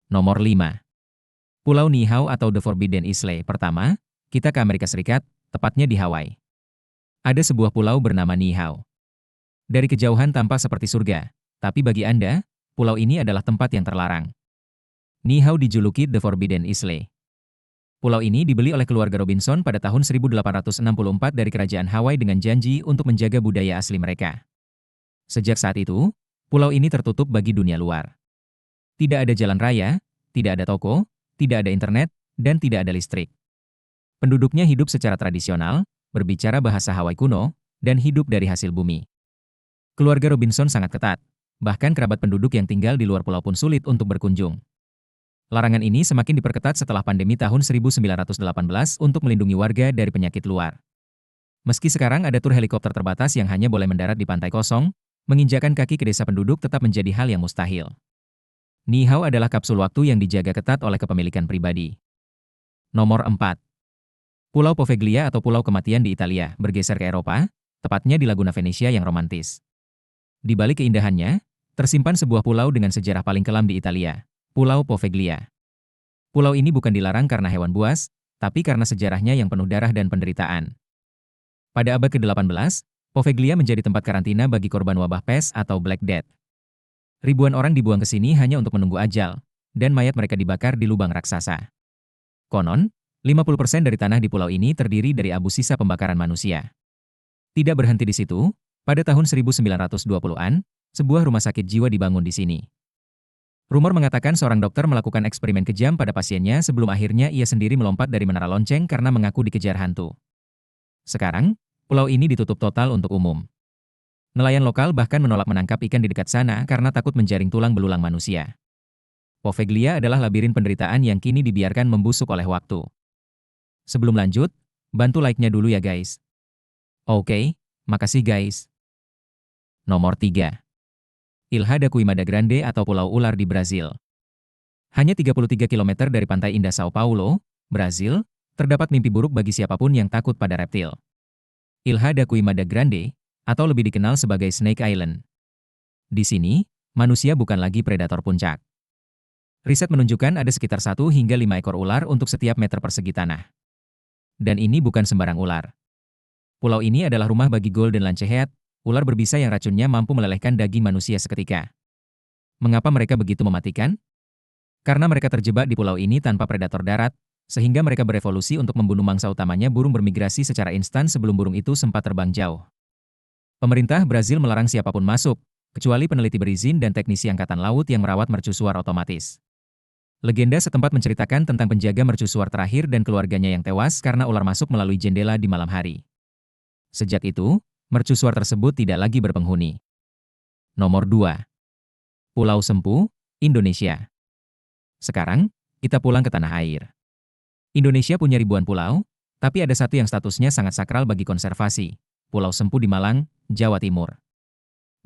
Nomor 5. Pulau Niihau atau The Forbidden Isle. Pertama, kita ke Amerika Serikat, tepatnya di Hawaii. Ada sebuah pulau bernama Niihau. Dari kejauhan tampak seperti surga, tapi bagi Anda, pulau ini adalah tempat yang terlarang. Niihau dijuluki The Forbidden Isle. Pulau ini dibeli oleh keluarga Robinson pada tahun 1864 dari kerajaan Hawaii dengan janji untuk menjaga budaya asli mereka. Sejak saat itu, pulau ini tertutup bagi dunia luar. Tidak ada jalan raya, tidak ada toko, tidak ada internet, dan tidak ada listrik. Penduduknya hidup secara tradisional, berbicara bahasa Hawaii kuno, dan hidup dari hasil bumi. Keluarga Robinson sangat ketat, bahkan kerabat penduduk yang tinggal di luar pulau pun sulit untuk berkunjung. Larangan ini semakin diperketat setelah pandemi tahun 1918 untuk melindungi warga dari penyakit luar. Meski sekarang ada tur helikopter terbatas yang hanya boleh mendarat di pantai kosong, menginjakan kaki ke desa penduduk tetap menjadi hal yang mustahil. Niihau adalah kapsul waktu yang dijaga ketat oleh kepemilikan pribadi. Nomor 4. Pulau Poveglia atau Pulau Kematian di Italia bergeser ke Eropa, tepatnya di Laguna Venesia yang romantis. Di balik keindahannya, tersimpan sebuah pulau dengan sejarah paling kelam di Italia, Pulau Poveglia. Pulau ini bukan dilarang karena hewan buas, tapi karena sejarahnya yang penuh darah dan penderitaan. Pada abad ke-18, Poveglia menjadi tempat karantina bagi korban wabah pes atau Black Death. Ribuan orang dibuang ke sini hanya untuk menunggu ajal, dan mayat mereka dibakar di lubang raksasa. Konon, 50% dari tanah di pulau ini terdiri dari abu sisa pembakaran manusia. Tidak berhenti di situ, pada tahun 1920-an, sebuah rumah sakit jiwa dibangun di sini. Rumor mengatakan seorang dokter melakukan eksperimen kejam pada pasiennya sebelum akhirnya ia sendiri melompat dari menara lonceng karena mengaku dikejar hantu. Sekarang, pulau ini ditutup total untuk umum. Nelayan lokal bahkan menolak menangkap ikan di dekat sana karena takut menjaring tulang belulang manusia. Poveglia adalah labirin penderitaan yang kini dibiarkan membusuk oleh waktu. Sebelum lanjut, bantu like-nya dulu ya guys. Oke, makasih guys. Nomor 3. Ilha da Queimada Grande atau Pulau Ular di Brazil. Hanya 33 km dari pantai indah Sao Paulo, Brazil, terdapat mimpi buruk bagi siapapun yang takut pada reptil. Ilha da Queimada Grande, atau lebih dikenal sebagai Snake Island. Di sini, manusia bukan lagi predator puncak. Riset menunjukkan ada sekitar 1 hingga 5 ekor ular untuk setiap meter persegi tanah. Dan ini bukan sembarang ular. Pulau ini adalah rumah bagi golden lancehead, ular berbisa yang racunnya mampu melelehkan daging manusia seketika. Mengapa mereka begitu mematikan? Karena mereka terjebak di pulau ini tanpa predator darat, sehingga mereka berevolusi untuk membunuh mangsa utamanya. Burung bermigrasi secara instan sebelum burung itu sempat terbang jauh. Pemerintah Brazil melarang siapapun masuk, kecuali peneliti berizin dan teknisi angkatan laut yang merawat mercusuar otomatis. Legenda setempat menceritakan tentang penjaga mercusuar terakhir dan keluarganya yang tewas karena ular masuk melalui jendela di malam hari. Sejak itu, mercusuar tersebut tidak lagi berpenghuni. Nomor 2. Pulau Sempu, Indonesia. Sekarang, kita pulang ke tanah air. Indonesia punya ribuan pulau, tapi ada satu yang statusnya sangat sakral bagi konservasi, Pulau Sempu di Malang, Jawa Timur.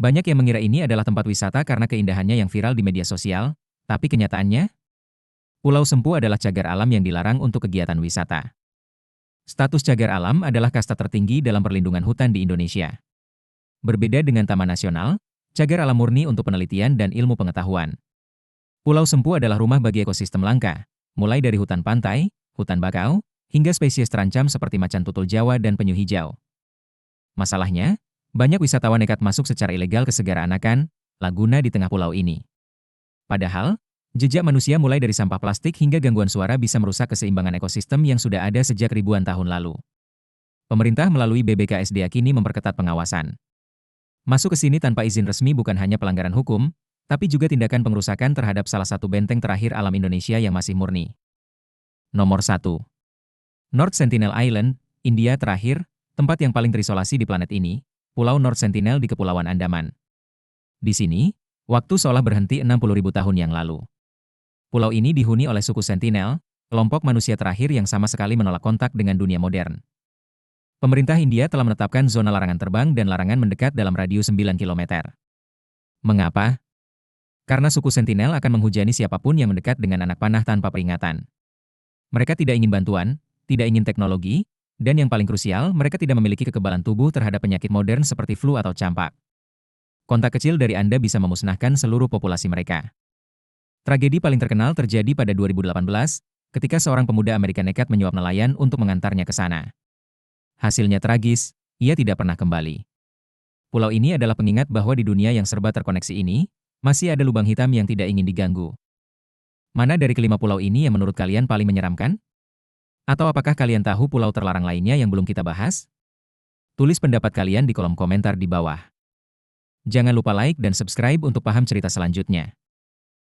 Banyak yang mengira ini adalah tempat wisata karena keindahannya yang viral di media sosial, tapi kenyataannya, Pulau Sempu adalah cagar alam yang dilarang untuk kegiatan wisata. Status cagar alam adalah kasta tertinggi dalam perlindungan hutan di Indonesia. Berbeda dengan Taman Nasional, cagar alam murni untuk penelitian dan ilmu pengetahuan. Pulau Sempu adalah rumah bagi ekosistem langka, mulai dari hutan pantai, hutan bakau, hingga spesies terancam seperti macan tutul Jawa dan penyu hijau. Masalahnya, banyak wisatawan nekat masuk secara ilegal ke Segara Anakan, Laguna di tengah pulau ini. Padahal, jejak manusia mulai dari sampah plastik hingga gangguan suara bisa merusak keseimbangan ekosistem yang sudah ada sejak ribuan tahun lalu. Pemerintah melalui BBKSDA kini memperketat pengawasan. Masuk ke sini tanpa izin resmi bukan hanya pelanggaran hukum, tapi juga tindakan pengerusakan terhadap salah satu benteng terakhir alam Indonesia yang masih murni. Nomor 1. North Sentinel Island, India. Terakhir, tempat yang paling terisolasi di planet ini, Pulau North Sentinel di Kepulauan Andaman. Di sini, waktu seolah berhenti 60.000 tahun yang lalu. Pulau ini dihuni oleh suku Sentinel, kelompok manusia terakhir yang sama sekali menolak kontak dengan dunia modern. Pemerintah India telah menetapkan zona larangan terbang dan larangan mendekat dalam radius 9 km. Mengapa? Karena suku Sentinel akan menghujani siapapun yang mendekat dengan anak panah tanpa peringatan. Mereka tidak ingin bantuan, tidak ingin teknologi, dan yang paling krusial, mereka tidak memiliki kekebalan tubuh terhadap penyakit modern seperti flu atau campak. Kontak kecil dari Anda bisa memusnahkan seluruh populasi mereka. Tragedi paling terkenal terjadi pada 2018, ketika seorang pemuda Amerika nekat menyuap nelayan untuk mengantarnya ke sana. Hasilnya tragis, ia tidak pernah kembali. Pulau ini adalah pengingat bahwa di dunia yang serba terkoneksi ini, masih ada lubang hitam yang tidak ingin diganggu. Mana dari kelima pulau ini yang menurut kalian paling menyeramkan? Atau apakah kalian tahu pulau terlarang lainnya yang belum kita bahas? Tulis pendapat kalian di kolom komentar di bawah. Jangan lupa like dan subscribe untuk paham cerita selanjutnya.